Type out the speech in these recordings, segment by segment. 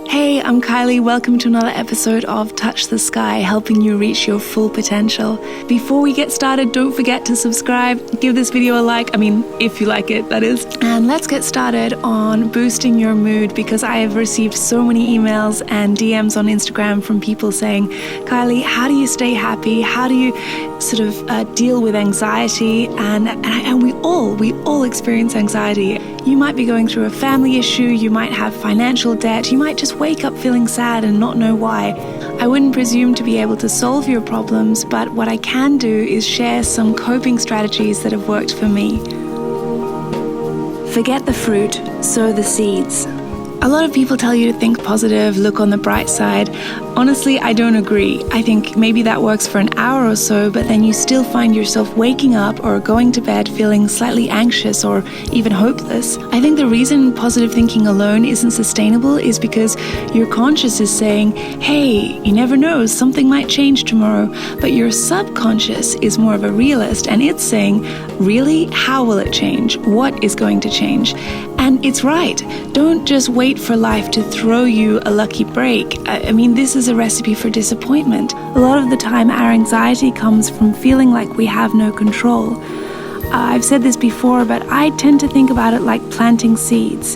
Hey, I'm Kylie. Welcome to another episode of Touch the Sky, helping you reach your full potential. Before we get started, don't forget to subscribe, give this video a like, if you like it, that is. And let's get started on boosting your mood, because I have received so many emails and DMs on Instagram from people saying, Kylie, how do you stay happy? How do you sort of deal with anxiety? And we all experience anxiety. You might be going through a family issue, you might have financial debt, you might just wake up feeling sad and not know why. I wouldn't presume to be able to solve your problems, but what I can do is share some coping strategies that have worked for me. Forget the fruit, sow the seeds. A lot of people tell you to think positive, look on the bright side. Honestly, I don't agree. I think maybe that works for an hour or so, but then you still find yourself waking up or going to bed feeling slightly anxious or even hopeless. I think the reason positive thinking alone isn't sustainable is because your conscious is saying, hey, you never know, something might change tomorrow. But your subconscious is more of a realist, and it's saying, really? How will it change? What is going to change? And it's right. Don't just wait for life to throw you a lucky break. This is a recipe for disappointment. A lot of the time, our anxiety comes from feeling like we have no control. I've said this before, but I tend to think about it like planting seeds.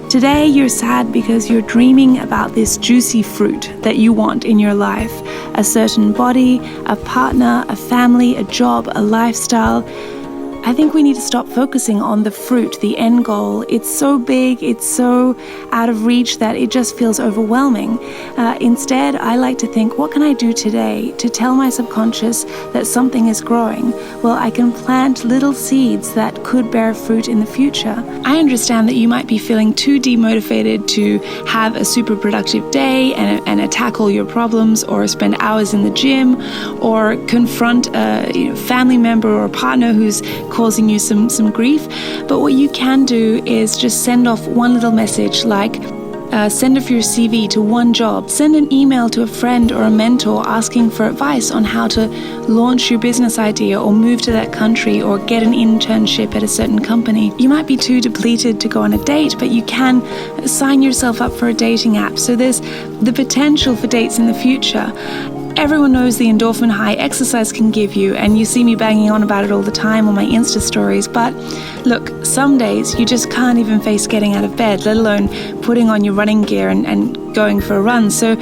Today, you're sad because you're dreaming about this juicy fruit that you want in your life. A certain body, a partner, a family, a job, a lifestyle. I think we need to stop focusing on the fruit, the end goal. It's so big, it's so out of reach that it just feels overwhelming. Instead, I like to think, what can I do today to tell my subconscious that something is growing? Well, I can plant little seeds that could bear fruit in the future. I understand that you might be feeling too demotivated to have a super productive day and tackle your problems, or spend hours in the gym, or confront a family member or partner who's causing you some grief. But what you can do is just send off one little message, like send off your CV to one job, send an email to a friend or a mentor asking for advice on how to launch your business idea, or move to that country, or get an internship at a certain company. You might be too depleted to go on a date, but you can sign yourself up for a dating app. So there's the potential for dates in the future. Everyone knows the endorphin high exercise can give you, and you see me banging on about it all the time on my Insta stories. But look, some days you just can't even face getting out of bed, let alone putting on your running gear and going for a run. So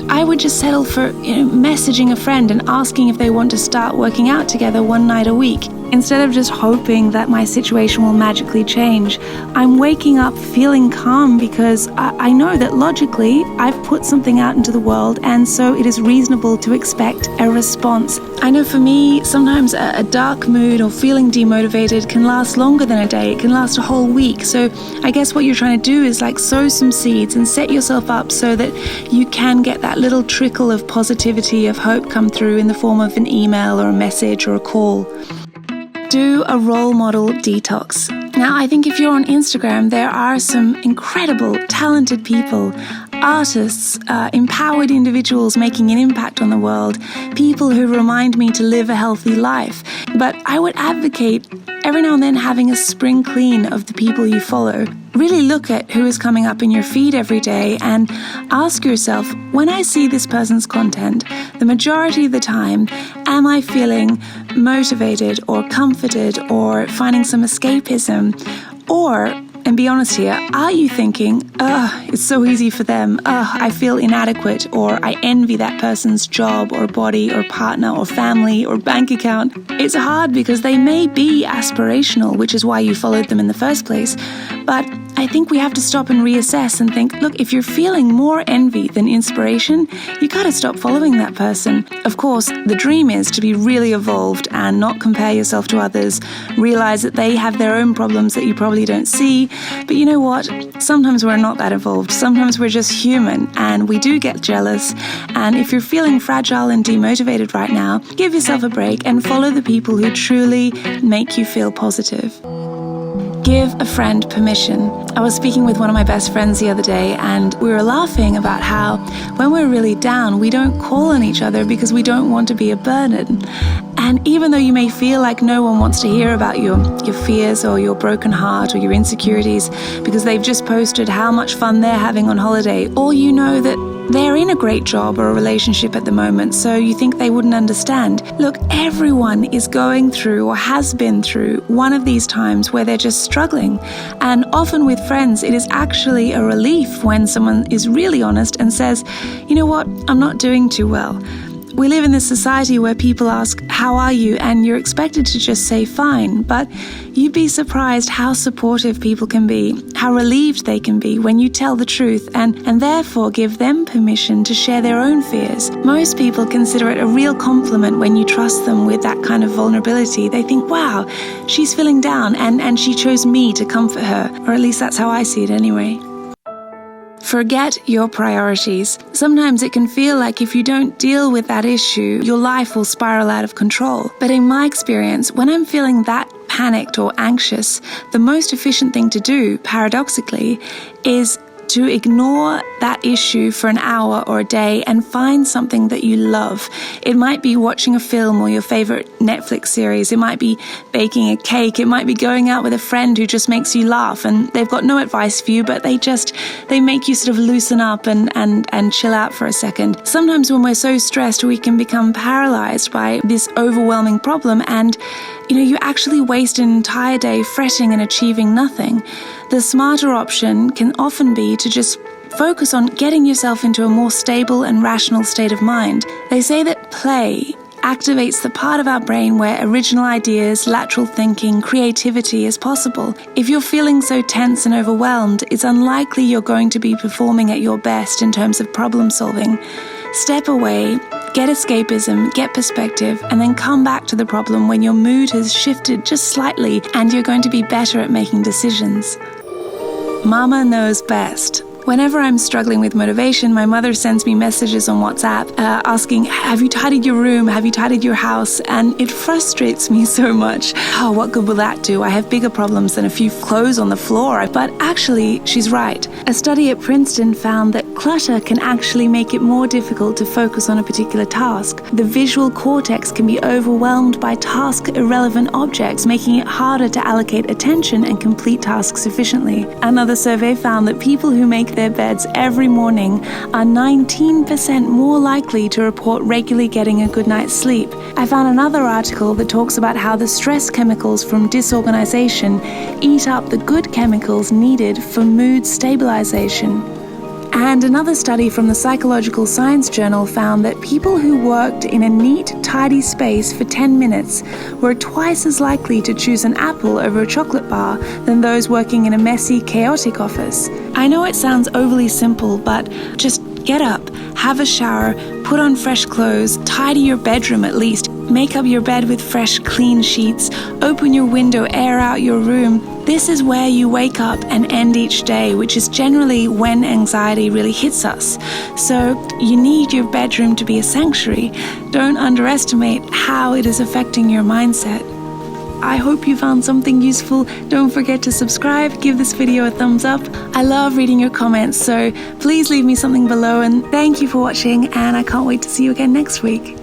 I would just settle for messaging a friend and asking if they want to start working out together one night a week. Instead of just hoping that my situation will magically change, I'm waking up feeling calm because I know that logically I've put something out into the world, and so it is reasonable to expect a response. I know for me, sometimes a dark mood or feeling demotivated can last longer than a day. It can last a whole week. So I guess what you're trying to do is sow some seeds and set yourself up so that you can get that little trickle of positivity, of hope come through in the form of an email or a message or a call. Do a role model detox. Now, I think if you're on Instagram, there are some incredible, talented people, artists, empowered individuals making an impact on the world, people who remind me to live a healthy life. But I would advocate every now and then having a spring clean of the people you follow. Really look at who is coming up in your feed every day and ask yourself, when I see this person's content, the majority of the time, am I feeling motivated or comforted or finding some escapism? Or, and be honest here, are you thinking, it's so easy for them, I feel inadequate, or I envy that person's job or body or partner or family or bank account? It's hard because they may be aspirational, which is why you followed them in the first place. But I think we have to stop and reassess and think, look, if you're feeling more envy than inspiration, you gotta stop following that person. Of course, the dream is to be really evolved and not compare yourself to others, realize that they have their own problems that you probably don't see. But you know what? Sometimes we're not that evolved. Sometimes we're just human and we do get jealous. And if you're feeling fragile and demotivated right now, give yourself a break and follow the people who truly make you feel positive. Give a friend permission. I was speaking with one of my best friends the other day, and we were laughing about how when we're really down, we don't call on each other because we don't want to be a burden. And even though you may feel like no one wants to hear about your fears or your broken heart or your insecurities because they've just posted how much fun they're having on holiday, or you know that they're in a great job or a relationship at the moment, so you think they wouldn't understand. Look, everyone is going through or has been through one of these times where they're just struggling. And often with friends, it is actually a relief when someone is really honest and says, you know what, I'm not doing too well. We live in this society where people ask, how are you? And you're expected to just say fine. But you'd be surprised how supportive people can be, how relieved they can be when you tell the truth and therefore give them permission to share their own fears. Most people consider it a real compliment when you trust them with that kind of vulnerability. They think, wow, she's feeling down and she chose me to comfort her. Or at least that's how I see it anyway. Forget your priorities. Sometimes it can feel like if you don't deal with that issue, your life will spiral out of control. But in my experience, when I'm feeling that panicked or anxious, the most efficient thing to do, paradoxically, is to ignore that issue for an hour or a day and find something that you love. It might be watching a film or your favorite Netflix series. It might be baking a cake. It might be going out with a friend who just makes you laugh and they've got no advice for you, but they make you sort of loosen up and chill out for a second. Sometimes when we're so stressed, we can become paralyzed by this overwhelming problem and you actually waste an entire day fretting and achieving nothing. The smarter option can often be to just focus on getting yourself into a more stable and rational state of mind. They say that play activates the part of our brain where original ideas, lateral thinking, creativity is possible. If you're feeling so tense and overwhelmed, it's unlikely you're going to be performing at your best in terms of problem solving. Step away, get escapism, get perspective, and then come back to the problem when your mood has shifted just slightly and you're going to be better at making decisions. Mama knows best. Whenever I'm struggling with motivation, my mother sends me messages on WhatsApp asking, have you tidied your room? Have you tidied your house? And it frustrates me so much. Oh, what good will that do? I have bigger problems than a few clothes on the floor. But actually, she's right. A study at Princeton found that clutter can actually make it more difficult to focus on a particular task. The visual cortex can be overwhelmed by task-irrelevant objects, making it harder to allocate attention and complete tasks efficiently. Another survey found that people who make their beds every morning are 19% more likely to report regularly getting a good night's sleep. I found another article that talks about how the stress chemicals from disorganization eat up the good chemicals needed for mood stabilization. And another study from the Psychological Science Journal found that people who worked in a neat, tidy space for 10 minutes were twice as likely to choose an apple over a chocolate bar than those working in a messy, chaotic office. I know it sounds overly simple, but just get up, have a shower, put on fresh clothes, tidy your bedroom at least, make up your bed with fresh, clean sheets, open your window, air out your room. This is where you wake up and end each day, which is generally when anxiety really hits us. So you need your bedroom to be a sanctuary. Don't underestimate how it is affecting your mindset. I hope you found something useful. Don't forget to subscribe, give this video a thumbs up. I love reading your comments, so please leave me something below, and thank you for watching, and I can't wait to see you again next week.